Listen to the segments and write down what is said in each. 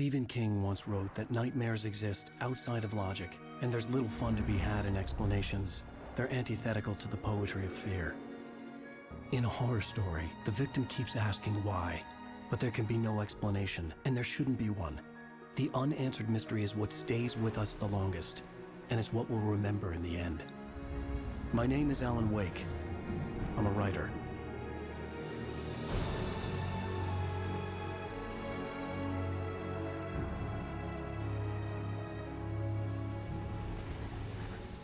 Stephen King once wrote that nightmares exist outside of logic, and there's little fun to be had in explanations. They're antithetical to the poetry of fear. In a horror story, the victim keeps asking why, but there can be no explanation, and there shouldn't be one. The unanswered mystery is what stays with us the longest, and it's what we'll remember in the end. My name is Alan Wake. I'm a writer.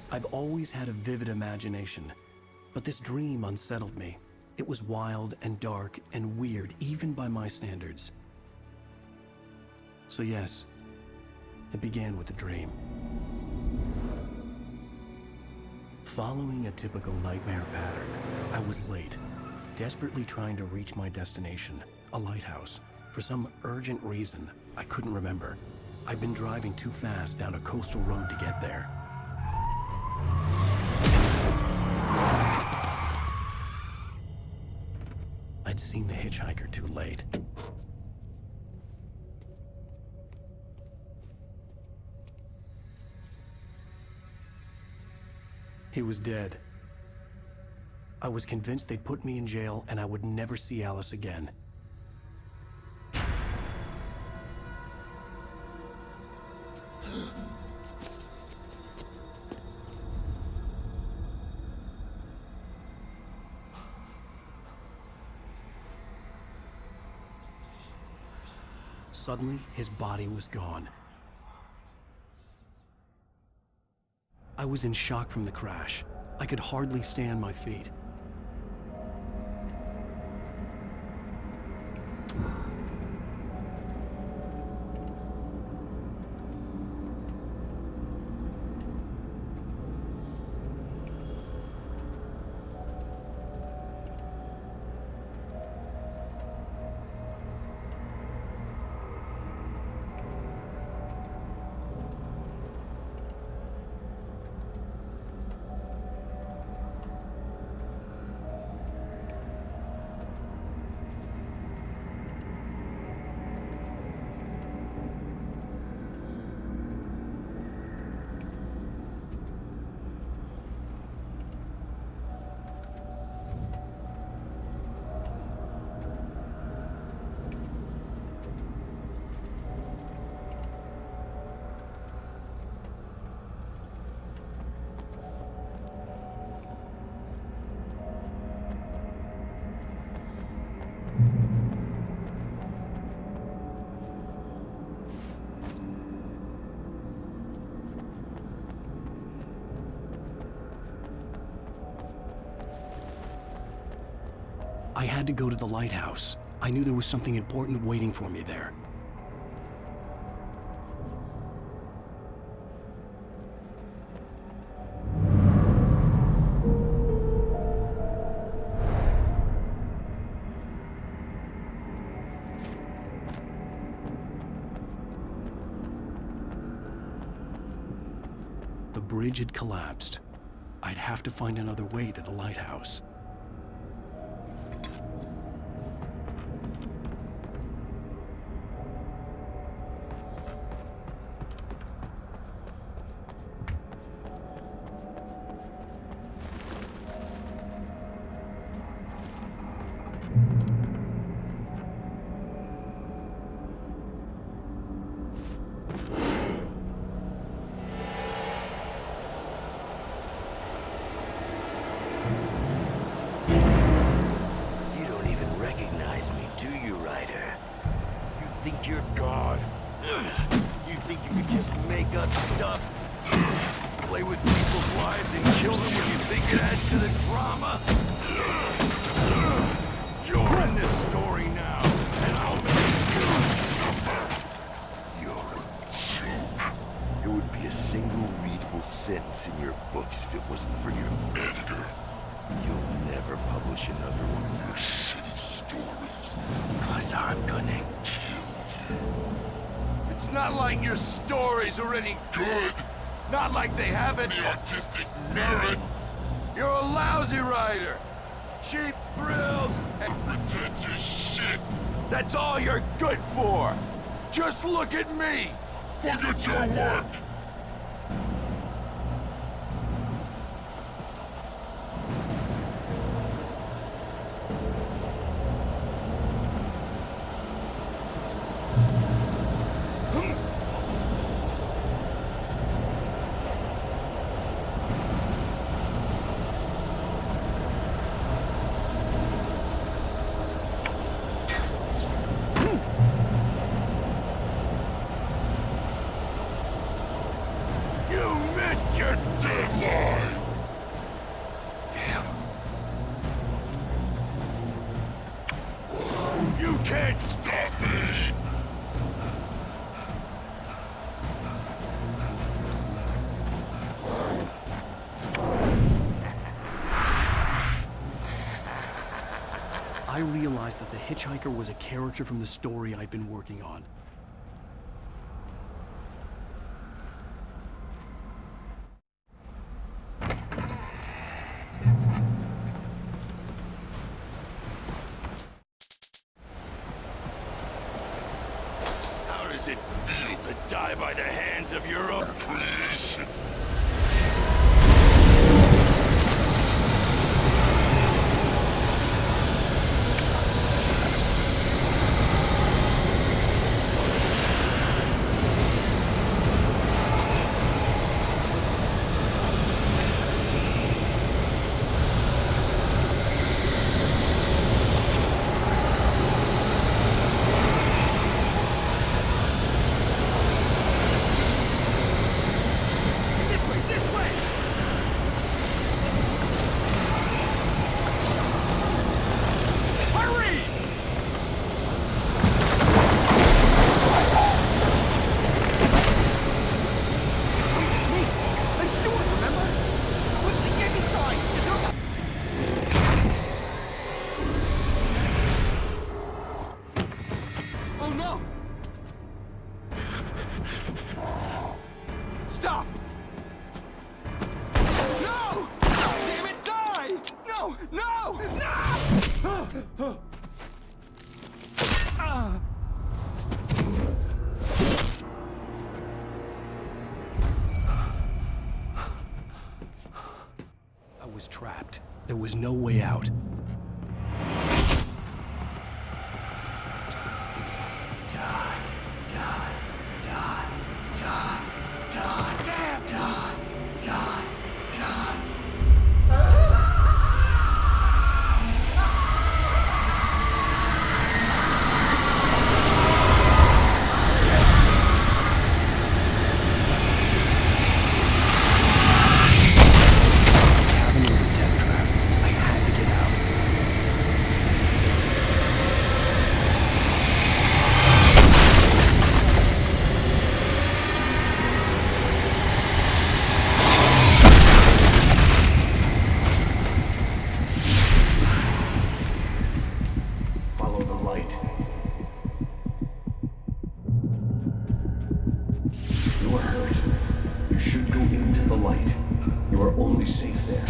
I've always had a vivid imagination, but this dream unsettled me. It was wild and dark and weird, even by my standards. So yes, it began with a dream. Following a typical nightmare pattern, I was late, desperately trying to reach my destination, a lighthouse. For some urgent reason, I couldn't remember. I'd been driving too fast down a coastal road to get there. I'd seen the hitchhiker too late. He was dead. I was convinced they'd put me in jail and I would never see Alice again. Suddenly, his body was gone. I was in shock from the crash. I could hardly stay on my feet. I had to go to the lighthouse. I knew there was something important waiting for me there. The bridge had collapsed. I'd have to find another way to the lighthouse. You're God. You think you could just make up stuff? Play with people's lives and kill them when you think it adds to the drama? You're in this story now, and I'll make you suffer. You're a joke. There would be a single readable sentence in your books if it wasn't for your editor. You'll never publish another one of your shitty stories, 'cause I'm gonna kill you. It's not like your stories are any good. Not like they have any artistic merit. You're a lousy writer. Cheap thrills and pretentious shit. That's all you're good for. Just look at me! Look at your work! Your deadline! Damn. You can't stop me! I realized that the hitchhiker was a character from the story I'd been working on. How does it feel to die by the hands of your own creation? Stop! No! Damn it, die! No! No! No! I was trapped. There was no way out. Safe there.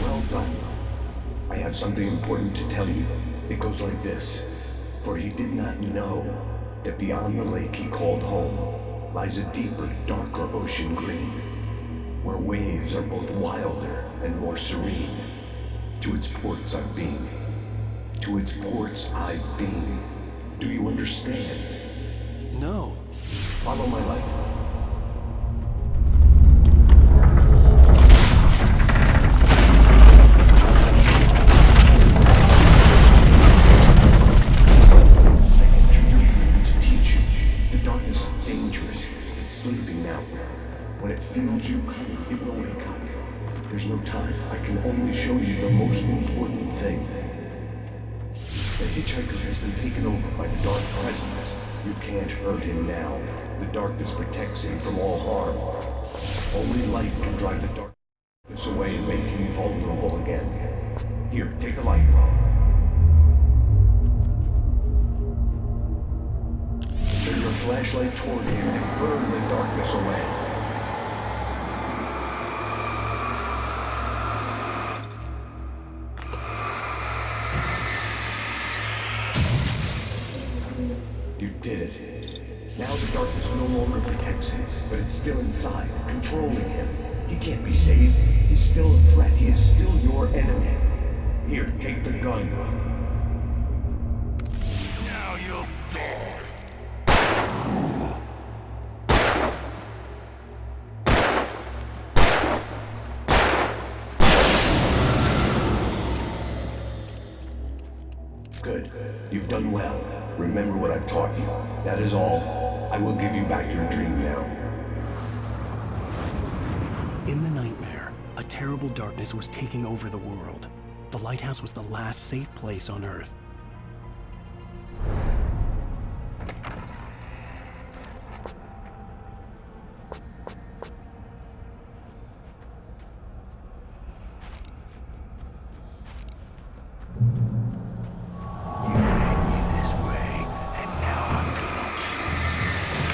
Well done. I have something important to tell you. It goes like this. For he did not know that beyond the lake he called home lies a deeper, darker ocean green, where waves are both wilder and more serene. To its ports I've been. To its ports I've been. Do you understand? No. Follow my light. I entered your dream to teach you. The darkness is dangerous. It's sleeping now. When it feels you coming, it will wake up. There's no time. I can only show you the most important thing. The hitchhiker has been taken over by the dark presence. You can't hurt him now. The darkness protects him from all harm. Only light can drive the darkness away and make him vulnerable again. Here, take the light. Turn your flashlight toward him and burn the darkness away. did it. Now the darkness no longer protects him, but it's still inside, controlling him. He can't be saved. He's still a threat. He is still your enemy. Here, take the gun. Now you'll die. Good. You've done well. Remember what I've taught you. That is all. I will give you back your dream now. In the nightmare, a terrible darkness was taking over the world. The lighthouse was the last safe place on Earth. You made me this way, and now I'm gonna kill you.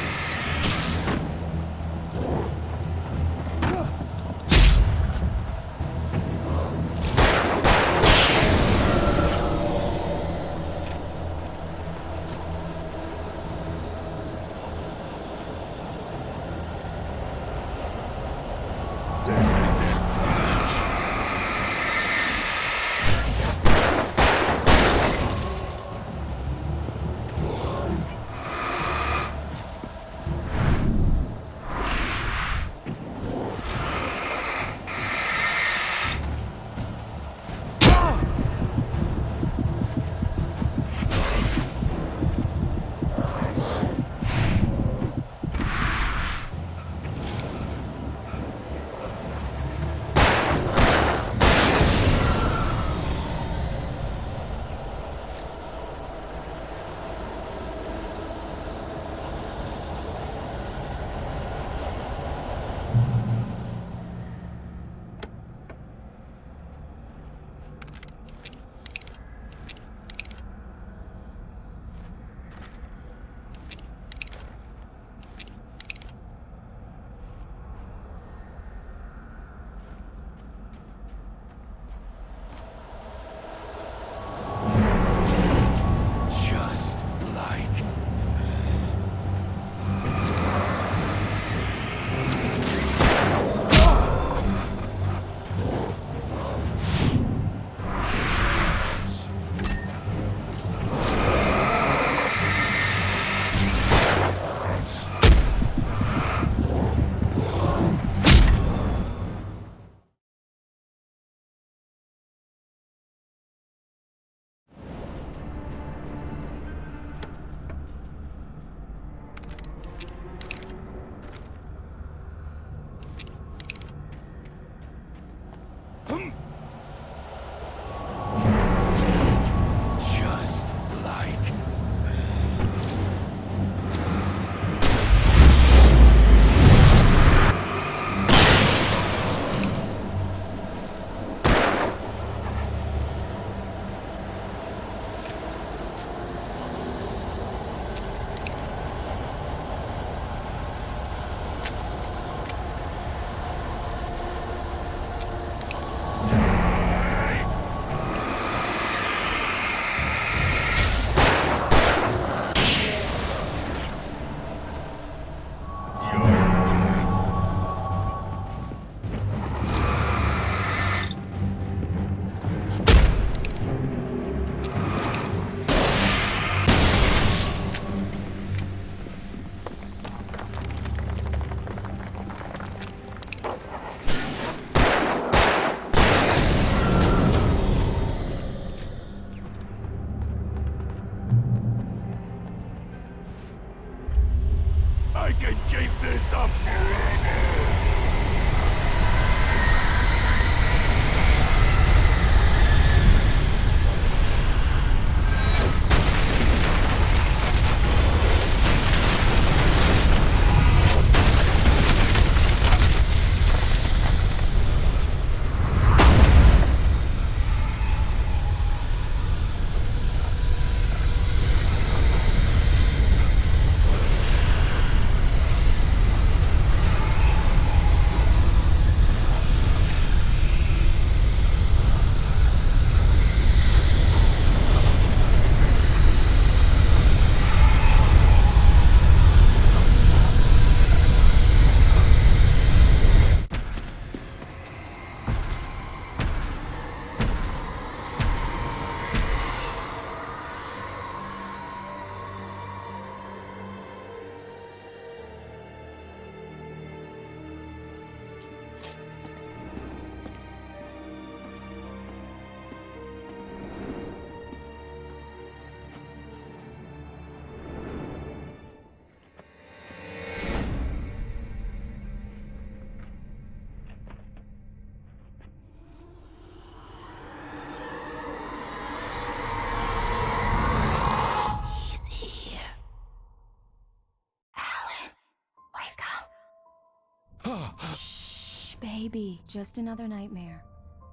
Baby, just another nightmare.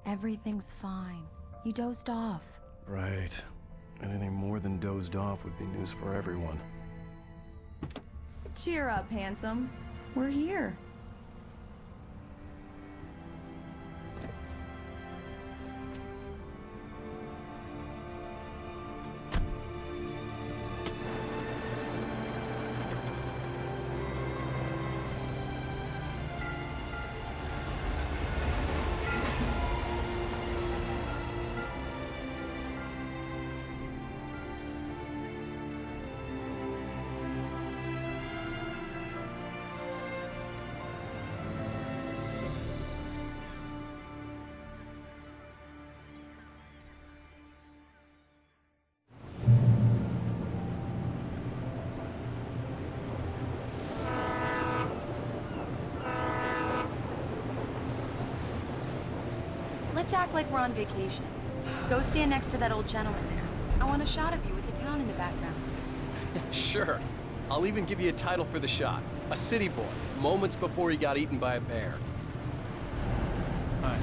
Everything's fine. You dozed off. Right. Anything more than dozed off would be news for everyone. Cheer up, handsome. We're here. Let's act like we're on vacation. Go stand next to that old gentleman there. I want a shot of you with the town in the background. Sure. I'll even give you a title for the shot. A city boy, moments before he got eaten by a bear. Hi.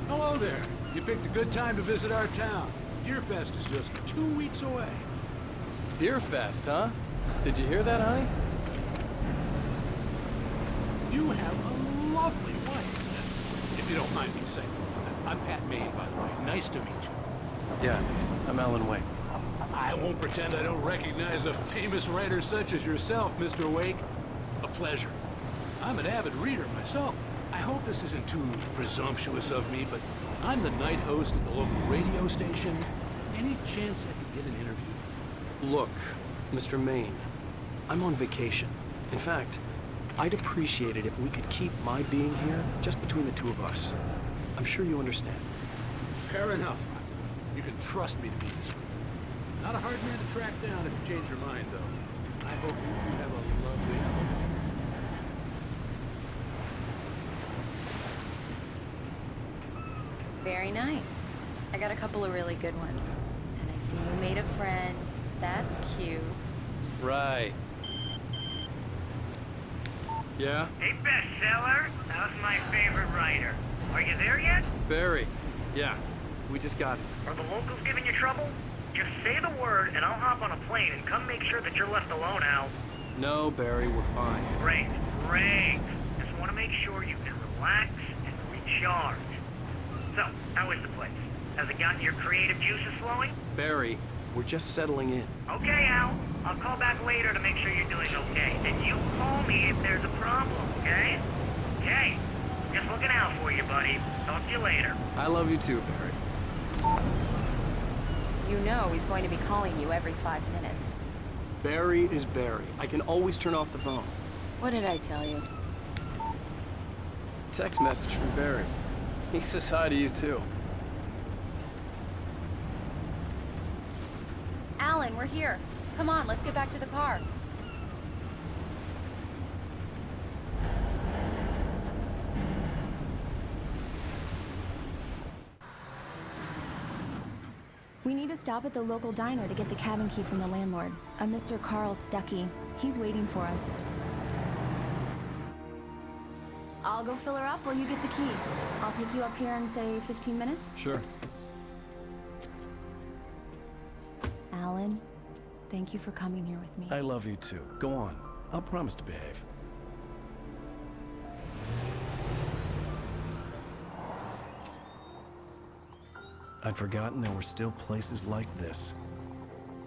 Hello there. You picked a good time to visit our town. Deerfest is just 2 weeks away. Deerfest, huh? Did you hear that, honey? You have a lovely wife. If you don't mind me saying. I'm Pat Maine, by the way. Nice to meet you. Yeah, I'm Alan Wake. I won't pretend I don't recognize a famous writer such as yourself, Mr. Wake. A pleasure. I'm an avid reader myself. I hope this isn't too presumptuous of me, but I'm the night host at the local radio station. Any chance I could get an interview? Look, Mr. Maine, I'm on vacation. In fact, I'd appreciate it if we could keep my being here just between the two of us. I'm sure you understand. Fair enough. You can trust me to be discreet. Not a hard man to track down if you change your mind, though. I hope you two have a lovely holiday. Very nice. I got a couple of really good ones. And I see you made a friend. That's cute. Right. Yeah? Hey, bestseller, how's my favorite writer? Are you there yet? Barry. Yeah. We just got it. Are the locals giving you trouble? Just say the word and I'll hop on a plane and come make sure that you're left alone, Al. No, Barry, we're fine. Great, great. Just want to make sure you can relax and recharge. So, how is the place? Has it gotten your creative juices flowing? Barry, we're just settling in. Okay, Al. I'll call back later to make sure you're doing okay. And you call me if there's a problem, okay? Okay. Just looking out for you, buddy. Talk to you later. I love you too, Barry. You know he's going to be calling you every 5 minutes. Barry is Barry. I can always turn off the phone. What did I tell you? Text message from Barry. He says hi to you too. Alan, we're here. Come on, let's get back to the car. We need to stop at the local diner to get the cabin key from the landlord, a Mr. Carl Stuckey. He's waiting for us. I'll go fill her up while you get the key. I'll pick you up here in, say, 15 minutes? Sure. Alan, thank you for coming here with me. I love you too. Go on. I'll promise to behave. I'd forgotten there were still places like this.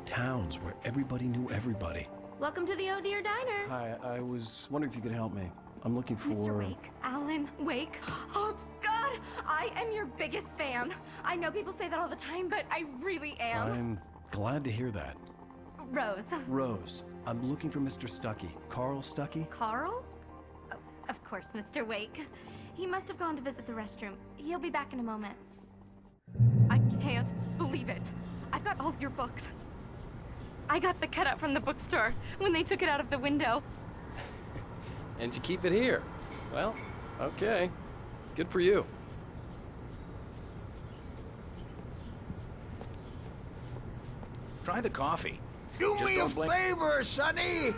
Towns where everybody knew everybody. Welcome to the Oh Dear Diner. Hi, I was wondering if you could help me. I'm looking for... Mr. Wake. Alan Wake. Oh, God! I am your biggest fan. I know people say that all the time, but I really am. I'm glad to hear that. Rose. Rose, I'm looking for Mr. Stuckey. Carl Stuckey? Carl? Oh, of course, Mr. Wake. He must have gone to visit the restroom. He'll be back in a moment. I can't believe it. I've got all of your books. I got the cutout from the bookstore when they took it out of the window. And you keep it here. Well, okay. Good for you. Try the coffee. Do Just me a don't blame- favor, Sonny.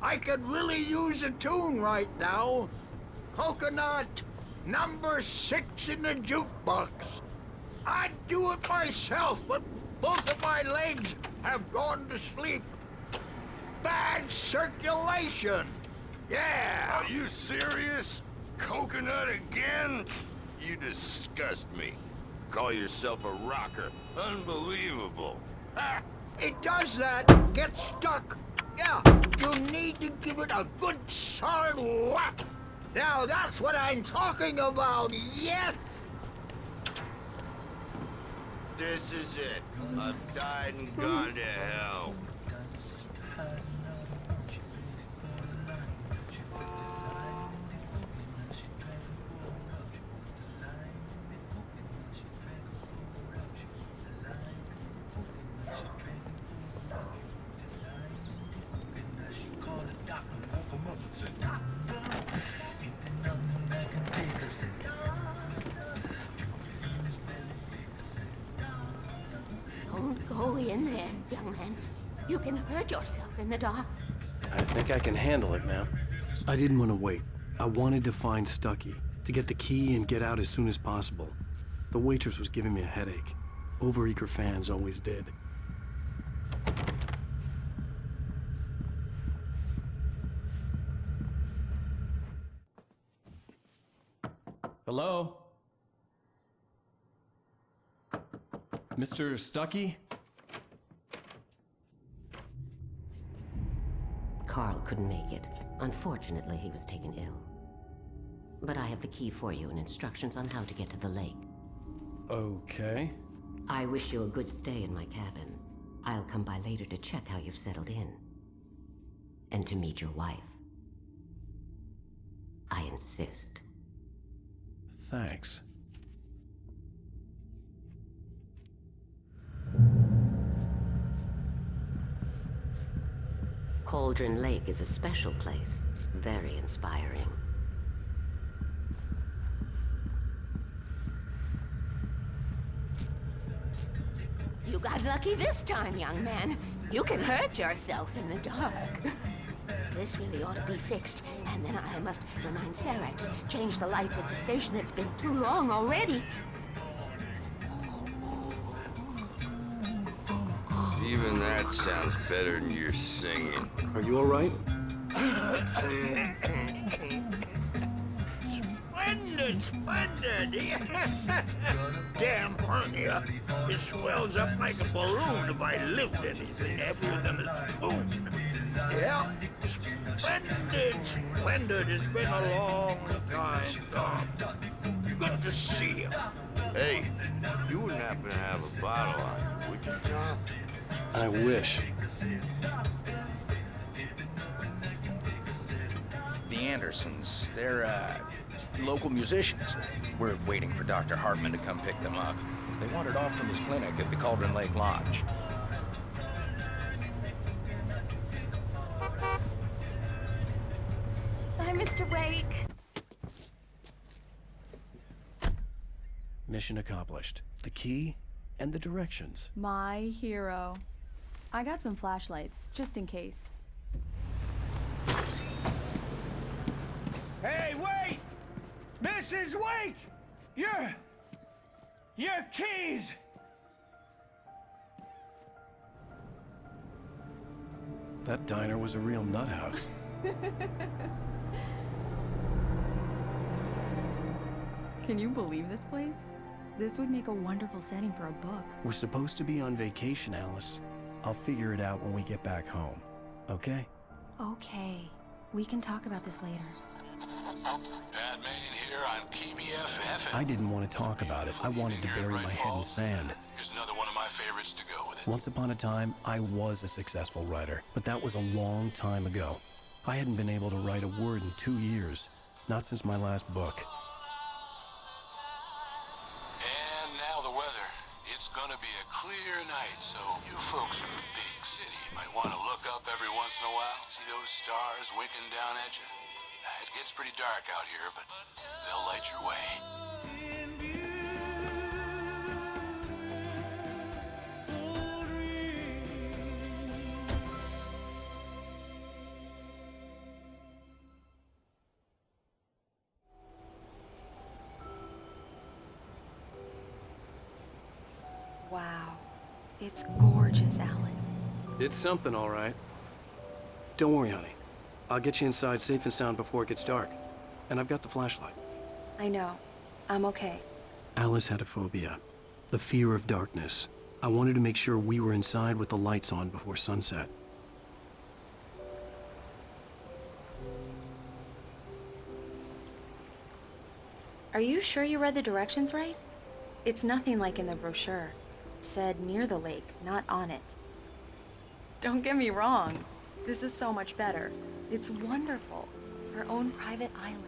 I could really use a tune right now. Coconut, number 6 in the jukebox. I'd do it myself, but both of my legs have gone to sleep. Bad circulation. Yeah. Are you serious? Coconut again? You disgust me. Call yourself a rocker. Unbelievable. Ah, it does that. Get stuck. Yeah, you need to give it a good solid whack. Now that's what I'm talking about, yes! This is it. I've died and gone to hell. Don't go in there, young man. You can hurt yourself in the dark. I think I can handle it, ma'am. I didn't want to wait. I wanted to find Stucky, to get the key and get out as soon as possible. The waitress was giving me a headache. Overeager fans always did. Hello? Mr. Stucky? Carl couldn't make it. Unfortunately, he was taken ill. But I have the key for you and instructions on how to get to the lake. Okay. I wish you a good stay in my cabin. I'll come by later to check how you've settled in. And to meet your wife. I insist. Thanks. Cauldron Lake is a special place. Very inspiring. You got lucky this time, young man. You can hurt yourself in the dark. This really ought to be fixed, and then I must remind Sarah to change the lights at the station. It's been too long already. Even that sounds better than your singing. Are you all right? Splendid, splendid! Damn hernia. It swells up like a balloon if I lift anything heavier than a spoon. Yeah, splendid, splendid. It's been a long time, Tom. Good to see you. Hey, you wouldn't happen to have a bottle on you, would you, Tom? I wish. The Andersons, they're, local musicians. We're waiting for Dr. Hartman to come pick them up. They wandered off from his clinic at the Cauldron Lake Lodge. Bye, Mr. Wake. Mission accomplished. The key and the directions. My hero. I got some flashlights, just in case. Hey, wait! Mrs. Wake! Your keys! That diner was a real nut house. Can you believe this place? This would make a wonderful setting for a book. We're supposed to be on vacation, Alice. I'll figure it out when we get back home. Okay? Okay. We can talk about this later. Batman here on PBFF. I didn't want to talk about it. I wanted to bury my head in sand. Here's another one of my favorites to go with it. Once upon a time, I was a successful writer, but that was a long time ago. I hadn't been able to write a word in 2 years. Not since my last book. And now the weather. It's gonna be a clear night, so you folks in the big city might want to look up every once in a while. See those stars winking down at you? It gets pretty dark out here, but they'll light your way. Wow. It's gorgeous, Alan. It's something, all right. Don't worry, honey. I'll get you inside safe and sound before it gets dark. And I've got the flashlight. I know. I'm okay. Alice had a phobia, the fear of darkness. I wanted to make sure we were inside with the lights on before sunset. Are you sure you read the directions right? It's nothing like in the brochure. It said near the lake, not on it. Don't get me wrong. This is so much better. It's wonderful. Our own private island.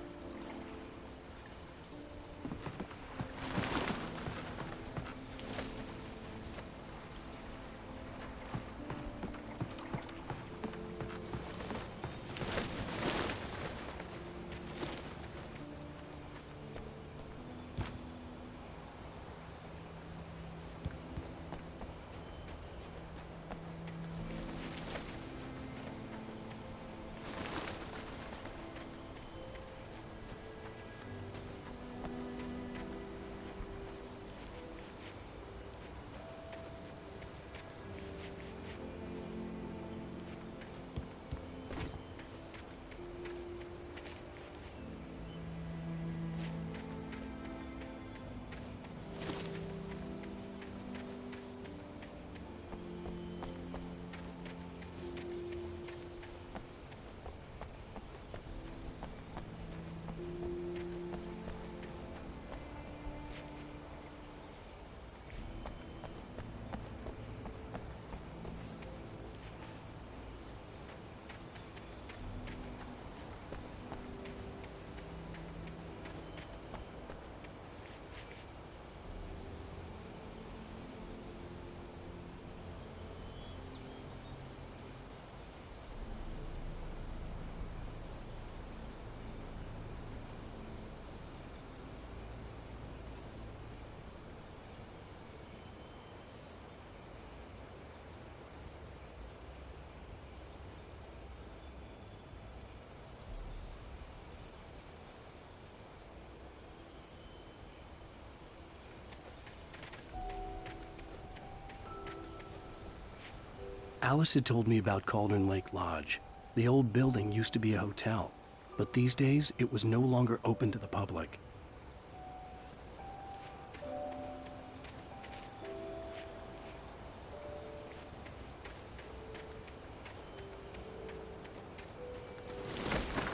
Alice had told me about Cauldron Lake Lodge. The old building used to be a hotel, but these days it was no longer open to the public.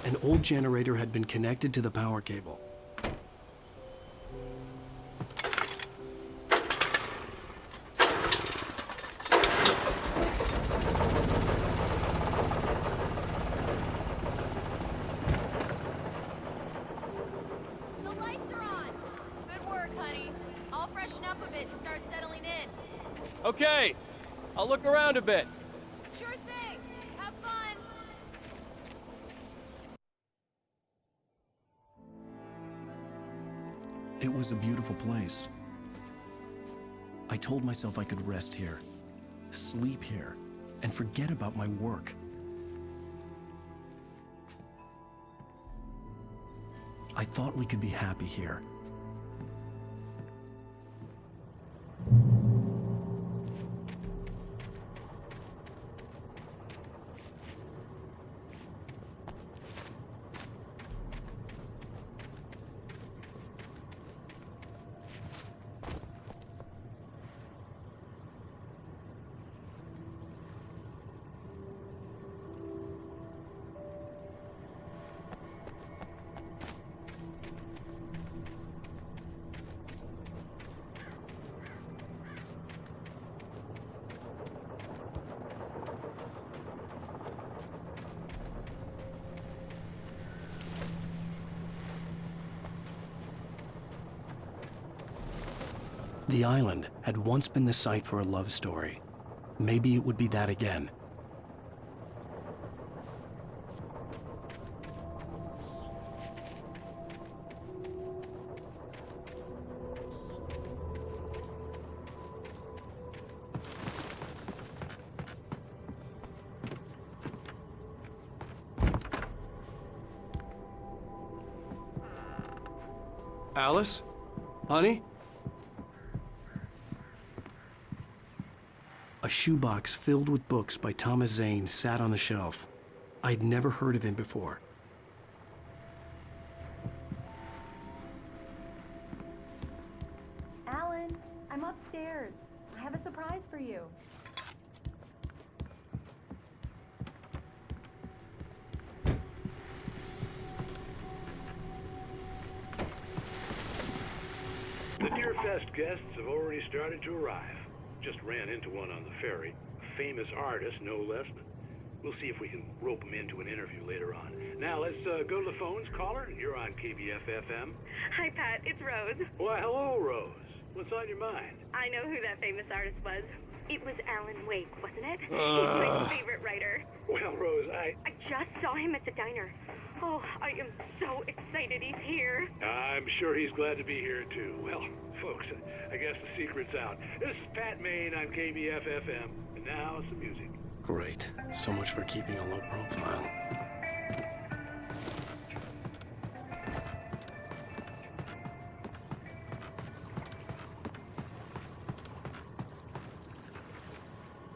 An old generator had been connected to the power cable. The lights are on! Good work, honey. I'll freshen up a bit and start settling in. Okay, I'll look around a bit. Sure thing. Have fun. It was a beautiful place. I told myself I could rest here, sleep here, and forget about my work. I thought we could be happy here. The island had once been the site for a love story. Maybe it would be that again. Alice? Honey? A shoebox filled with books by Thomas Zane sat on the shelf. I'd never heard of him before. Alan, I'm upstairs. I have a surprise for you. The Deer Fest guests have already started to arrive. Just ran into one on the ferry. A famous artist, no less, but we'll see if we can rope him into an interview later on. Now, let's go to the phones. Caller, you're on KBF-FM. Hi, Pat. It's Rose. Why, hello, Rose. What's on your mind? I know who that famous artist was. It was Alan Wake, wasn't it? He's my favorite writer. Well, Rose, I just saw him at the diner. Oh, I am so excited he's here. I'm sure he's glad to be here, too. Well, folks, I guess the secret's out. This is Pat Maine on KBF-FM, and now some music. Great. So much for keeping a low profile.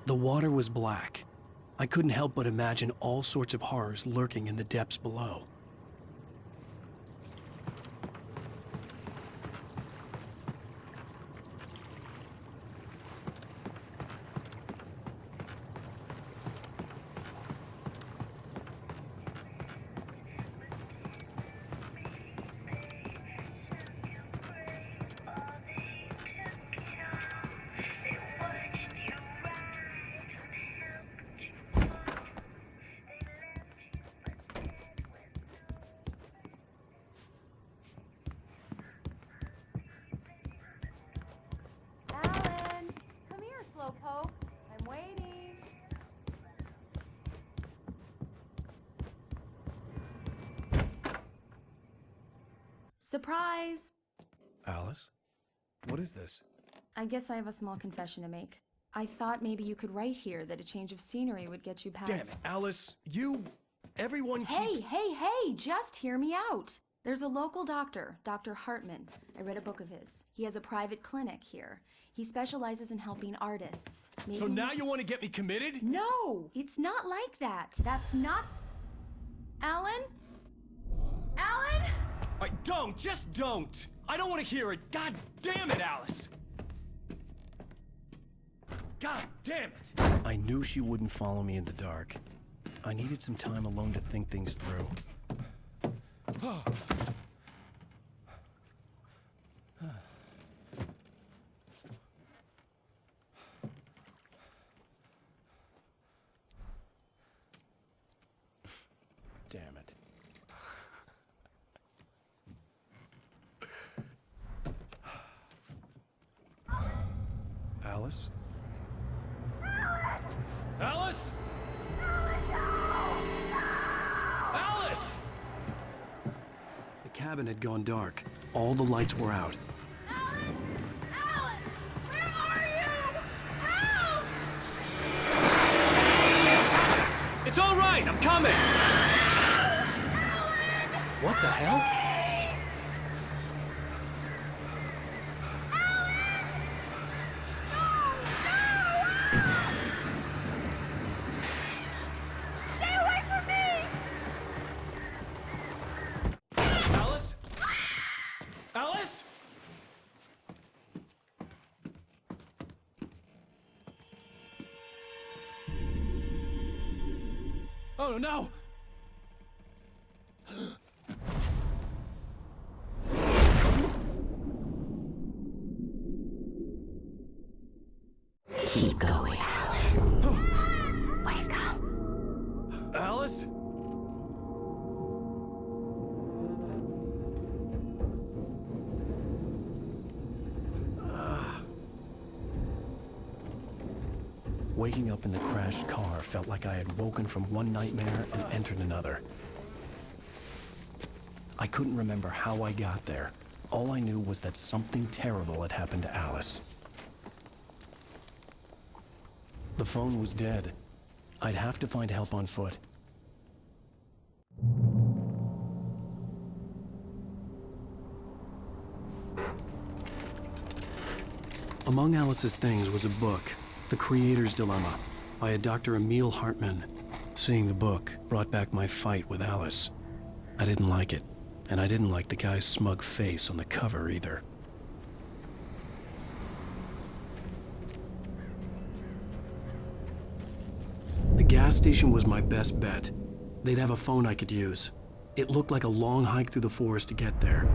The water was black. I couldn't help but imagine all sorts of horrors lurking in the depths below. I'm waiting. Surprise! Alice? What is this? I guess I have a small confession to make. I thought maybe you could write here that a change of scenery would get you past... Damn it, Alice, everyone Hey, keeps... hey, just hear me out. There's a local doctor, Dr. Hartman. I read a book of his. He has a private clinic here. He specializes in helping artists. Maybe... So now you want to get me committed? No, it's not like that. That's not... Alan? Alan? Just don't! I don't want to hear it! God damn it, Alice! God damn it! I knew she wouldn't follow me in the dark. I needed some time alone to think things through. Damn it. Alice? Alice? Alice! The cabin had gone dark. All the lights were out. Alan! Alan! Where are you? Help! It's all right! I'm coming! Alan! What the hell? Stay away from me! Alice? Alice? Oh no! Keep going, Alan. Wake up. Alice? Waking up in the crashed car felt like I had woken from one nightmare and entered another. I couldn't remember how I got there. All I knew was that something terrible had happened to Alice. The phone was dead. I'd have to find help on foot. Among Alice's things was a book, The Creator's Dilemma by a Dr. Emil Hartman. Seeing the book brought back my fight with Alice. I didn't like it, and I didn't like the guy's smug face on the cover either. The gas station was my best bet. They'd have a phone I could use. It looked like a long hike through the forest to get there.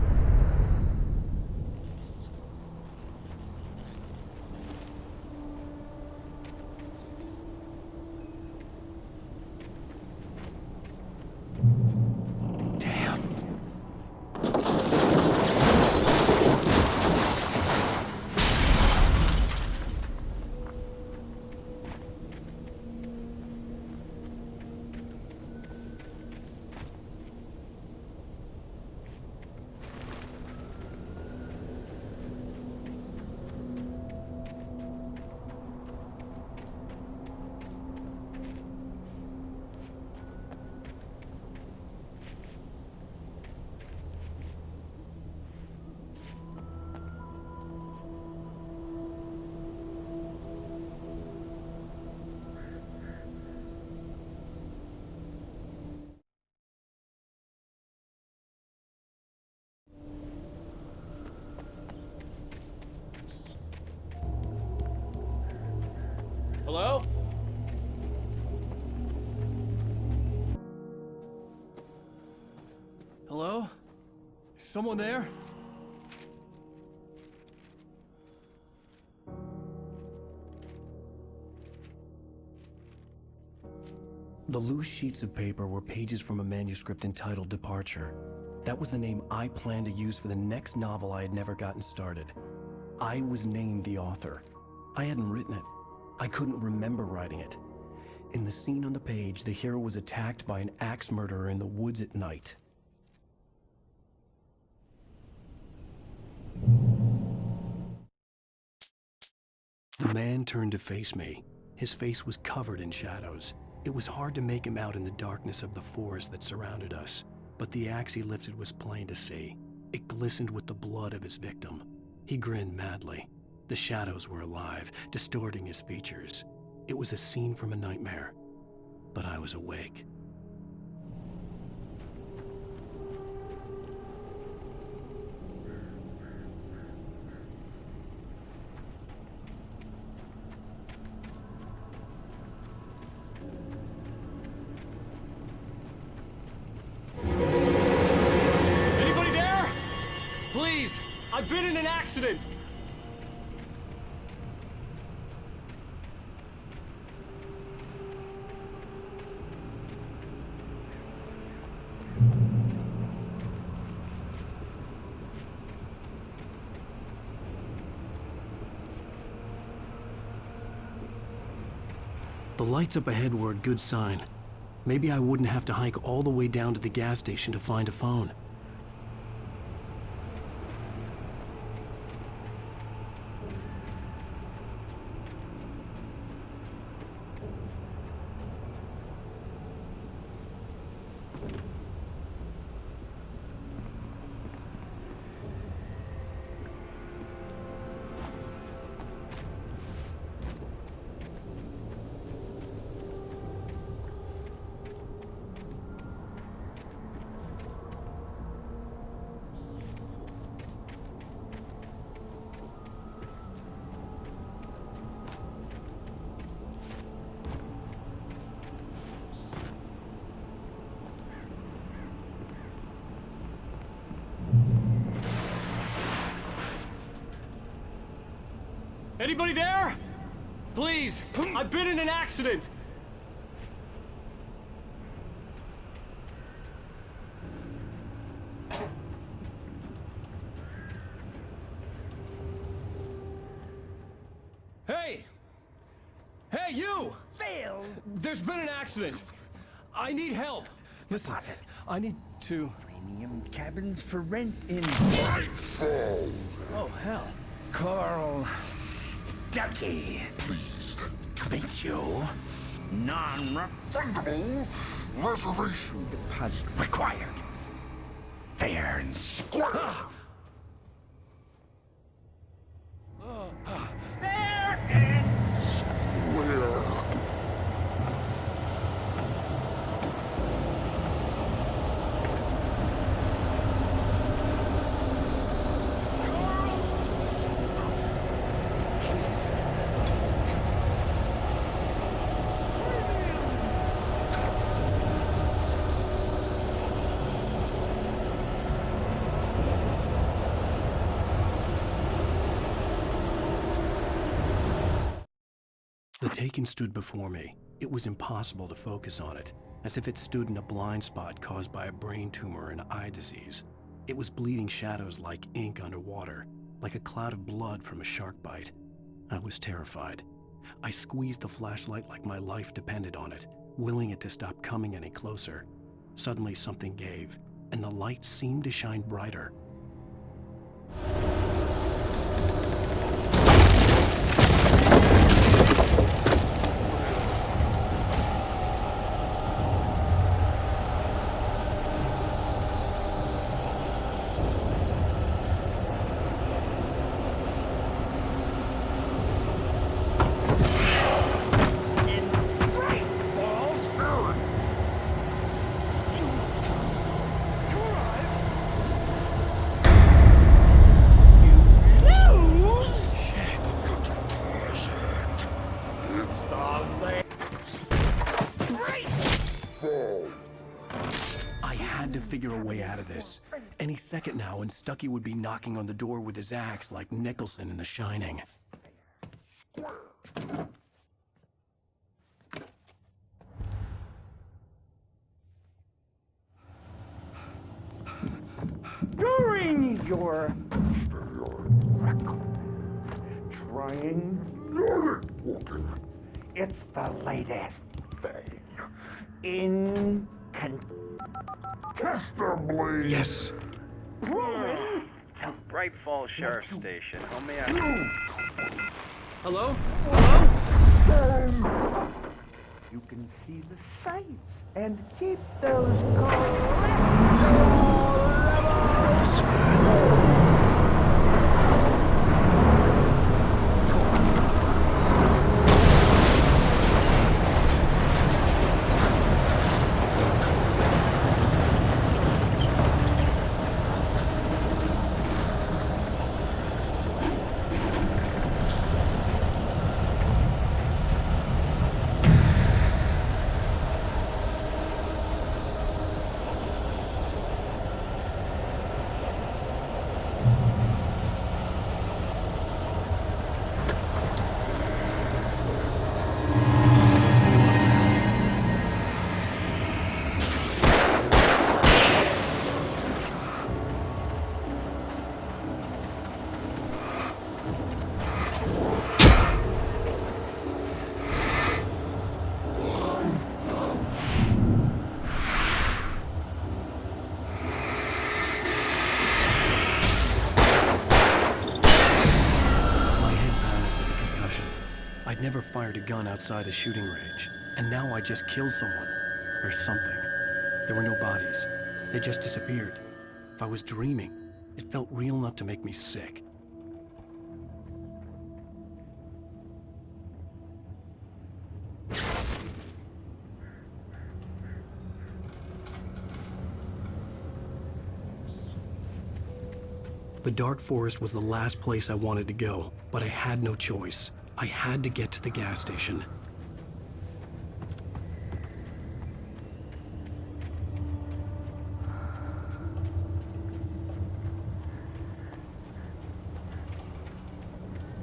Hello? Hello? Is someone there? The loose sheets of paper were pages from a manuscript entitled Departure. That was the name I planned to use for the next novel I had never gotten started. I was named the author. I hadn't written it. I couldn't remember writing it. In the scene on the page, the hero was attacked by an axe murderer in the woods at night. The man turned to face me. His face was covered in shadows. It was hard to make him out in the darkness of the forest that surrounded us, but the axe he lifted was plain to see. It glistened with the blood of his victim. He grinned madly. The shadows were alive, distorting his features. It was a scene from a nightmare, but I was awake. Anybody there? Please, I've been in an accident. The lights up ahead were a good sign. Maybe I wouldn't have to hike all the way down to the gas station to find a phone. Anybody there? Please, I've been in an accident. Hey! Hey, you! Phil! There's been an accident. I need help. Listen, I need to... Premium cabins for rent in... Nightfall! Oh, hell. Carl Stuckey. Pleased To meet you. non-refundable reservation Deposit required. Fair and square. Fair and square. The Taken stood before me. It was impossible to focus on it, as if it stood in a blind spot caused by a brain tumor and eye disease. It was bleeding shadows like ink underwater, like a cloud of blood from a shark bite. I was terrified. I squeezed the flashlight like my life depended on it, willing it to stop coming any closer. Suddenly something gave, and the light seemed to shine brighter. I had to figure a way out of this. Any second now, and Stucky would be knocking on the door with his axe like Nicholson in The Shining. During your trying, it's the latest thing. Incontestably. Yes. Proven. Bright Falls Sheriff Station. How may I? Hello? You can see the sights and keep those cholesterol levels. I'd never fired a gun outside a shooting range, and now I just killed someone. Or something. There were no bodies. They just disappeared. If I was dreaming, it felt real enough to make me sick. The dark forest was the last place I wanted to go, but I had no choice. I had to get to the gas station.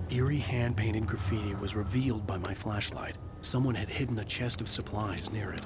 Eerie hand-painted graffiti was revealed by my flashlight. Someone had hidden a chest of supplies near it.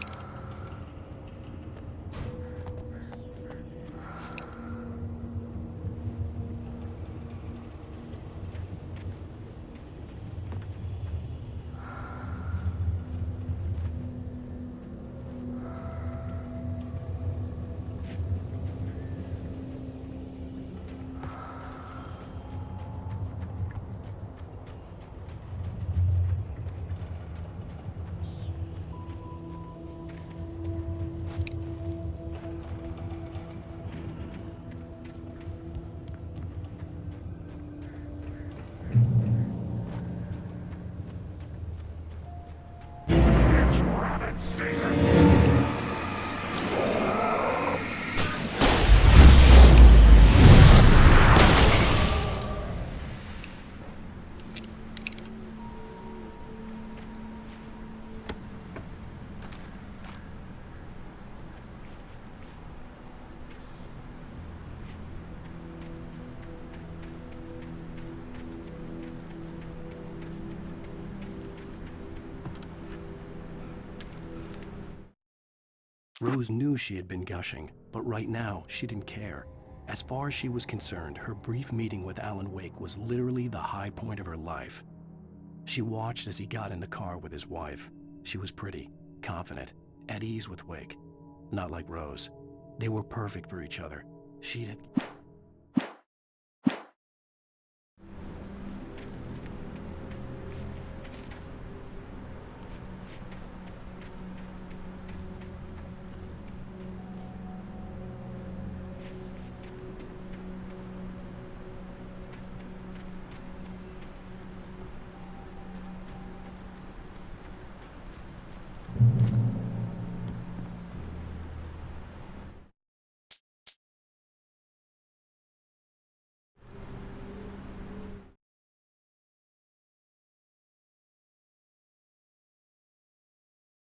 Rose knew she had been gushing, but right now, she didn't care. As far as she was concerned, her brief meeting with Alan Wake was literally the high point of her life. She watched as he got in the car with his wife. She was pretty, confident, at ease with Wake. Not like Rose. They were perfect for each other. She'd have...